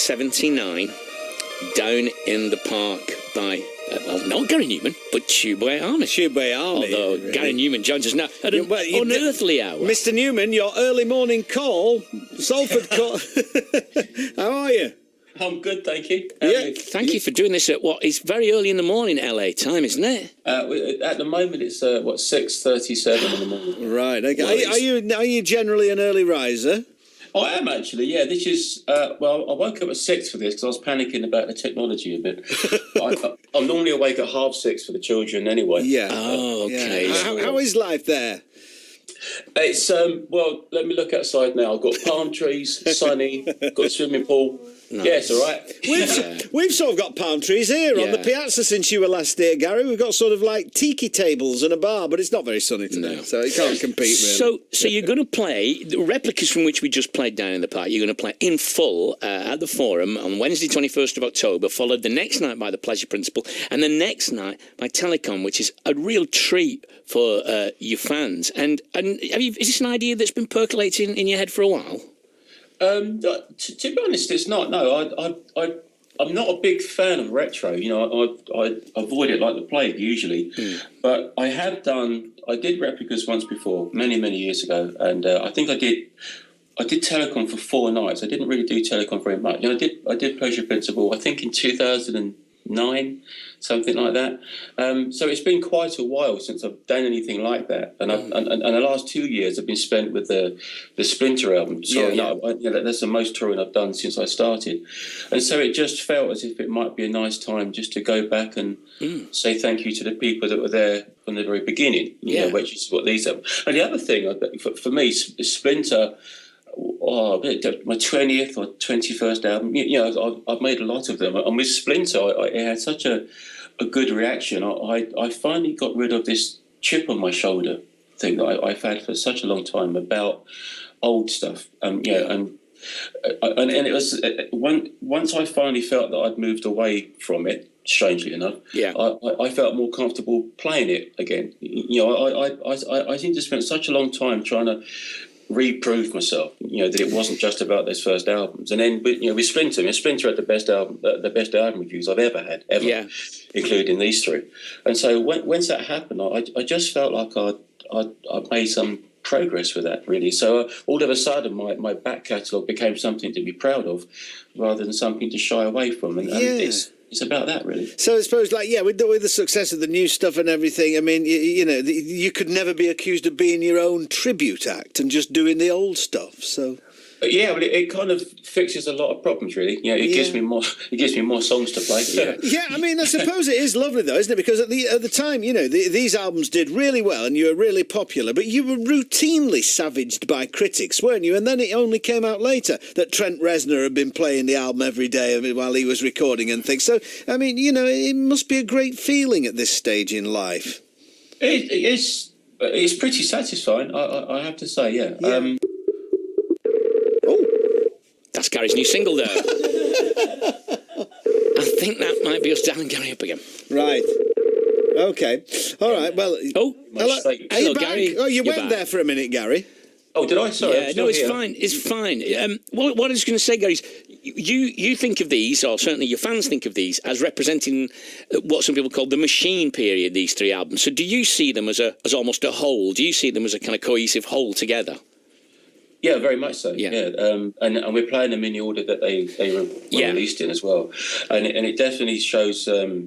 79, down in the park by, well, not Gary Numan, but Tubeway Army. Tubeway Army. Although really. Gary Numan joins us now at an unearthly hour. Mr. Numan, your early morning call, Salford call. How are you? I'm good, thank you. Thank you for doing this at what is very early in the morning LA time, isn't it? At the moment, it's 6:37 in the morning. Right. Okay. Are you generally an early riser? I am actually. Yeah. This is I woke up at 6 for this because I was panicking about the technology a bit. I'm normally awake at 5:30 for the children anyway. Yeah. Oh, okay. Yeah. How is life there? It's well, let me look outside now. I've got palm trees, sunny, got a swimming pool. Nice. Yeah, it's all right. We've sort of got palm trees here on the piazza since you were last here, Gary. We've got sort of like tiki tables and a bar, but it's not very sunny today, so you can't compete really. So you're going to play the replicas from which we just played down in the park. You're going to play in full at the Forum on Wednesday, 21st of October, followed the next night by the Pleasure Principle, and the next night by Telecom, which is a real treat for your fans. And is this an idea that's been percolating in your head for a while? To be honest, it's not. No, I'm not a big fan of retro. You know, I avoid it like the plague usually. But I did replicas once before, many years ago, and I think I did Telecom for 4 nights. I didn't really do Telecom very much. You know, I did Pleasure Principle, I think in 2009, something like that. So it's been quite a while since I've done anything like that, and the last 2 years have been spent with the Splinter album. So that's the most touring I've done since I started, and so it just felt as if it might be a nice time just to go back and say thank you to the people that were there from the very beginning. You know, which is what these are. And the other thing for me, Splinter. My 20th or 21st album. You know, I've made a lot of them, and with Splinter, it had such a good reaction. I finally got rid of this chip on my shoulder thing that I've had for such a long time about old stuff. And it was once I finally felt that I'd moved away from it. Strangely enough, I felt more comfortable playing it again. You know, I seem to spend such a long time trying to reprove myself, you know, that it wasn't just about those first albums. And then, with Splinter had the best album reviews I've ever had, including these 3. And so once that happened, I just felt like I'd made some progress with that, really. So all of a sudden, my back catalogue became something to be proud of, rather than something to shy away from. And it's about that, really. So I suppose, with the success of the new stuff and everything, I mean, you could never be accused of being your own tribute act and just doing the old stuff. So. Yeah, but it kind of fixes a lot of problems, really. You know, it gives me more songs to play. Yeah, I mean, I suppose it is lovely, though, isn't it? Because at the time, you know, these albums did really well and you were really popular, but you were routinely savaged by critics, weren't you? And then it only came out later that Trent Reznor had been playing the album every day while he was recording and things. So, I mean, you know, it must be a great feeling at this stage in life. It's pretty satisfying, I have to say, yeah. That's Gary's new single there. I think that might be us dialing Gary up again. Right. Okay. All right. Well. Oh. Hello, Gary. Oh, you went back there for a minute, Gary. Oh, did I? Sorry. Yeah, no, it's fine. It's fine. What I was going to say, Gary, is you think of these, or certainly your fans think of these, as representing what some people call the machine period, these 3 albums. So do you see them as almost a whole? Do you see them as a kind of cohesive whole together? Yeah, very much so. Yeah. And we're playing them in the order that they were released in as well. And it definitely shows. The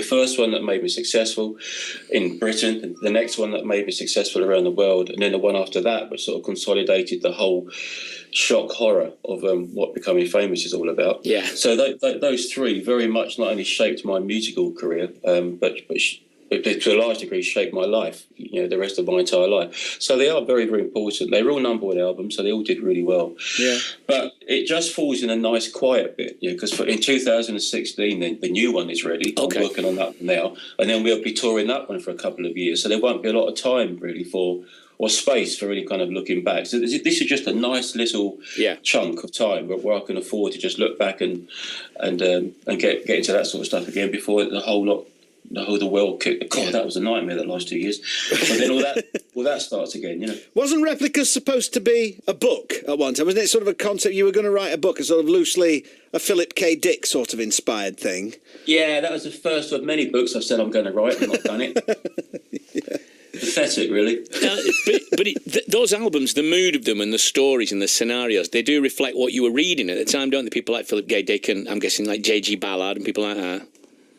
first one that made me successful in Britain, the next one that made me successful around the world, and then the one after that, which sort of consolidated the whole shock horror of what becoming famous is all about. Yeah. So those 3 very much not only shaped my musical career, but to a large degree shaped my life, you know, the rest of my entire life. So they are very, very important. They were all number 1 albums, so they all did really well. Yeah. But it just falls in a nice quiet bit, you know, because in 2016, the new one is ready. Okay. I'm working on that now. And then we'll be touring that one for a couple of years. So there won't be a lot of time, really, or space for really kind of looking back. So this is just a nice little chunk of time where I can afford to just look back and get into that sort of stuff again before the whole lot the world kick. God, that was a nightmare the last 2 years. But then all that starts again, you know. Wasn't Replicas supposed to be a book at one time? Wasn't it sort of a concept you were going to write a book, a sort of loosely a Philip K. Dick sort of inspired thing? Yeah, that was the first of many books I've said I'm going to write and not done it. Yeah. Pathetic, really. Those albums, the mood of them and the stories and the scenarios, they do reflect what you were reading at the time, don't they? People like Philip K. Dick and I'm guessing like J.G. Ballard and people like that.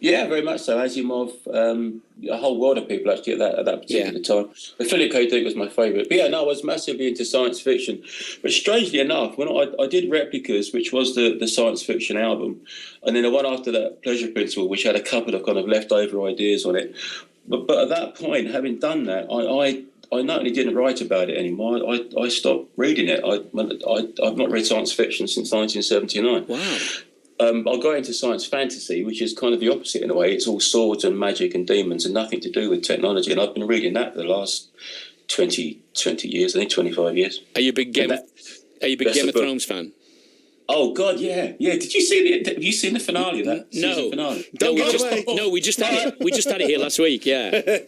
Yeah, very much so. Asimov, a whole world of people actually at that particular time. But Philip K. Dick was my favourite. But yeah, no, I was massively into science fiction. But strangely enough, when I did Replicas, which was the science fiction album, and then the one after that, Pleasure Principle, which had a couple of kind of leftover ideas on it. But at that point, having done that, I not only didn't write about it anymore, I stopped reading it. I've not read science fiction since 1979. Wow. I got into science fantasy, which is kind of the opposite in a way. It's all swords and magic and demons and nothing to do with technology. And I've been reading that for the last 20 years, I think 25 years. Are you a big Game of Thrones fan? Oh God, yeah. Did you see have you seen the finale of that? No. Finale? We just had it here last week. Yeah. Did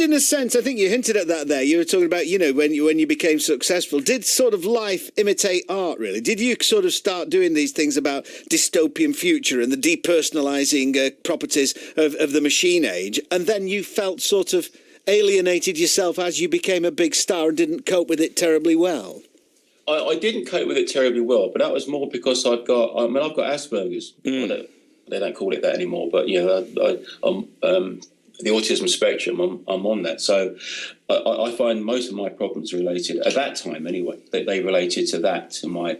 in a sense, I think you hinted at that there. You were talking about, when you became successful, did sort of life imitate art, really? Did you sort of start doing these things about dystopian future and the depersonalizing properties of the machine age, and then you felt sort of alienated yourself as you became a big star and didn't cope with it terribly well? I didn't cope with it terribly well, but that was more because I've got Asperger's. They don't call it that anymore, but I'm the autism spectrum. I'm on that, so I find most of my problems related at that time anyway. They related to that, to my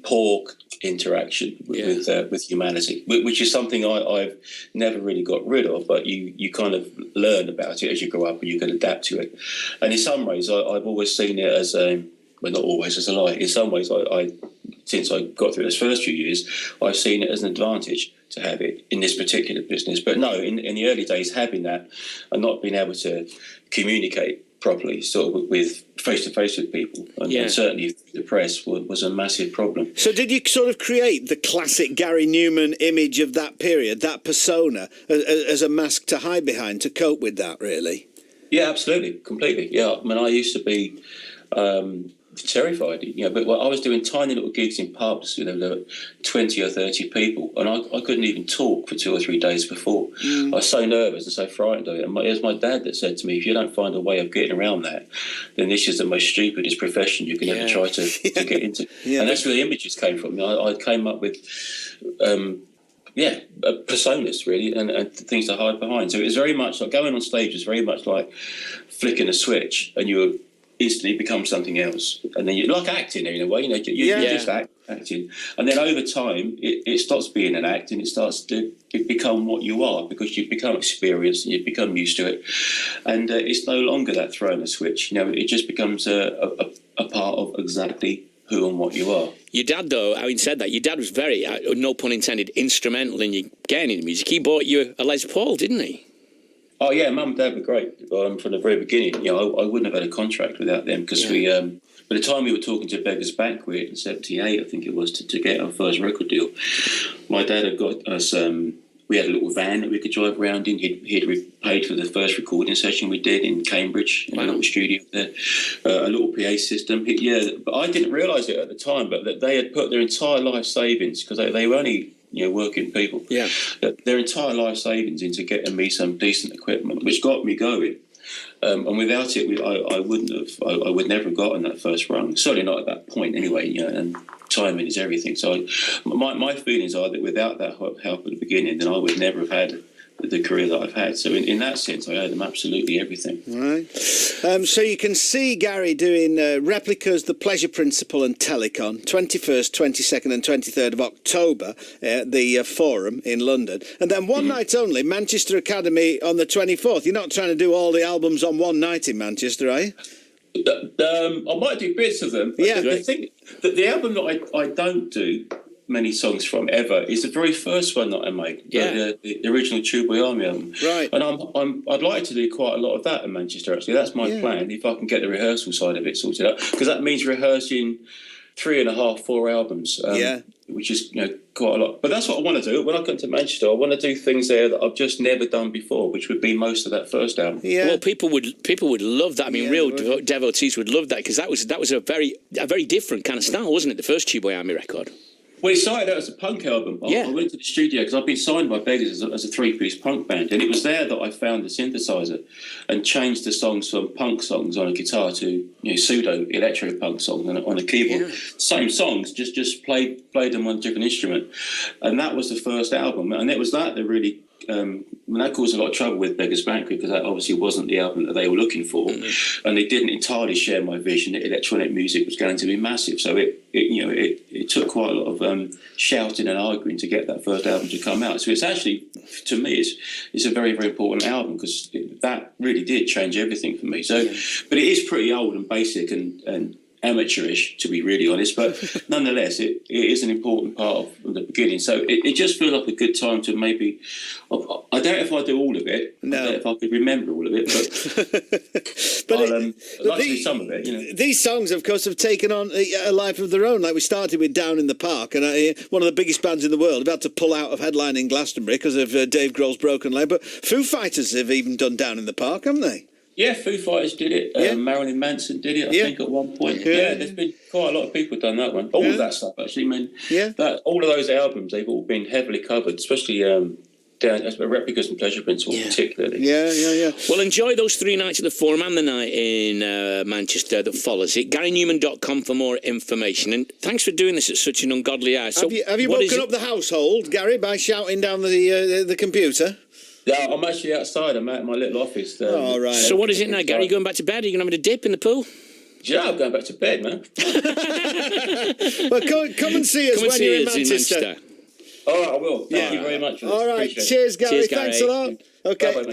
poor interaction with humanity, which is something I've never really got rid of. But you kind of learn about it as you grow up, and you can adapt to it. And in some ways, I've always seen it as but not always as a lie. In some ways, I since I got through those first few years, I've seen it as an advantage to have it in this particular business. But no, in the early days, having that and not being able to communicate properly, sort of with face-to-face with people, and certainly the press was a massive problem. So did you sort of create the classic Gary Numan image of that period, that persona, as a mask to hide behind, to cope with that, really? Yeah, absolutely, completely. Yeah, I mean, I used to be terrified, but I was doing tiny little gigs in pubs, there were 20 or 30 people, and I couldn't even talk for 2 or 3 days before. I was so nervous and so frightened of it. And it was my dad that said to me, if you don't find a way of getting around that, then this is the most stupidest profession you can ever try to get into. And that's where the images came from. I came up with personas, really, and things to hide behind. So it was very much like going on stage was very much like flicking a switch, and you were instantly become something else, and then you like acting in a way. You're just acting, and then over time it stops being an act and it starts to become what you are, because you've become experienced and you've become used to it, and it's no longer that throwing a switch. It just becomes a part of exactly who and what you are. Your dad, though, having said that, your dad was very, no pun intended, instrumental in you getting into music. He bought you a Les Paul, didn't he? Oh yeah, Mum and Dad were great from the very beginning. I wouldn't have had a contract without them, because we, by the time we were talking to Beggars Banquet in '78, I think it was, to get our first record deal, my dad had got us. We had a little van that we could drive around in. He'd paid for the first recording session we did in Cambridge, in a little studio there, a little PA system. But I didn't realise it at the time, but that they had put their entire life savings, because they were only working people. Their entire life savings into getting me some decent equipment, which got me going. And without it, I would never have gotten that first run. Certainly not at that point, anyway. And timing is everything. So my feelings are that without that help at the beginning, then I would never have had the career that I've had. So in that sense, I owe them absolutely everything. Right. So you can see Gary doing Replicas, The Pleasure Principle and Telecon, 21st, 22nd and 23rd of October at the Forum in London. And then one night only, Manchester Academy on the 24th. You're not trying to do all the albums on one night in Manchester, are you? I might do bits of them. I think that the album that I don't do many songs from ever is the very first one that I made, the original Tube Boy Army album. Right. And I'd like to do quite a lot of that in Manchester, actually. That's my plan, if I can get the rehearsal side of it sorted out, because that means rehearsing 3.5, 4 albums. Which is quite a lot. But that's what I want to do. When I come to Manchester, I want to do things there that I've just never done before, which would be most of that first album. Yeah. Well, people would love that. I mean, real devotees would love that, because that was a very different kind of style, wasn't it? The first Tubeway Army record. Well, it started out as a punk album. I went to the studio because I've been signed by Beggars as a 3-piece punk band, and it was there that I found the synthesizer and changed the songs from punk songs on a guitar to pseudo electro punk songs on a keyboard. Same songs, just played them on a different instrument, and that was the first album. And it was that really. That caused a lot of trouble with Beggars Banquet, because that obviously wasn't the album that they were looking for, and they didn't entirely share my vision that electronic music was going to be massive. So it took quite a lot of shouting and arguing to get that first album to come out. So it's actually, to me, it's a very, very important album, because that really did change everything for me. So, but it is pretty old and basic and amateurish, to be really honest, but nonetheless it is an important part of the beginning. So it just feels like a good time to maybe, I don't know if I do all of it, I don't know if I could remember all of it, but I'd like to do some of it. These songs, of course, have taken on a life of their own. Like we started with Down in the Park, and one of the biggest bands in the world have had to pull out of headlining Glastonbury because of Dave Grohl's broken leg, but Foo Fighters have even done Down in the Park, haven't they? Yeah, Foo Fighters did it. Marilyn Manson did it, I think, at one point. Yeah, there's been quite a lot of people done that one. All of that stuff, actually. I mean, all of those albums, they've all been heavily covered, especially Replicas and Pleasure Principle, particularly. Yeah. Well, enjoy those 3 nights at the Forum and the night in Manchester that follows it. GaryNewman.com for more information. And thanks for doing this at such an ungodly hour. So have you woken up the household, Gary, by shouting down the computer? Yeah, I'm actually outside. I'm out in my little office. Right. So what is it now, Gary? You going back to bed? Are you going to have a dip in the pool? Yeah, I'm going back to bed, man. Well, come and see us when you're in Manchester. All right, I will. Thank you very much for this. All right. Cheers, Gary. Thanks a lot. Okay. Bye-bye,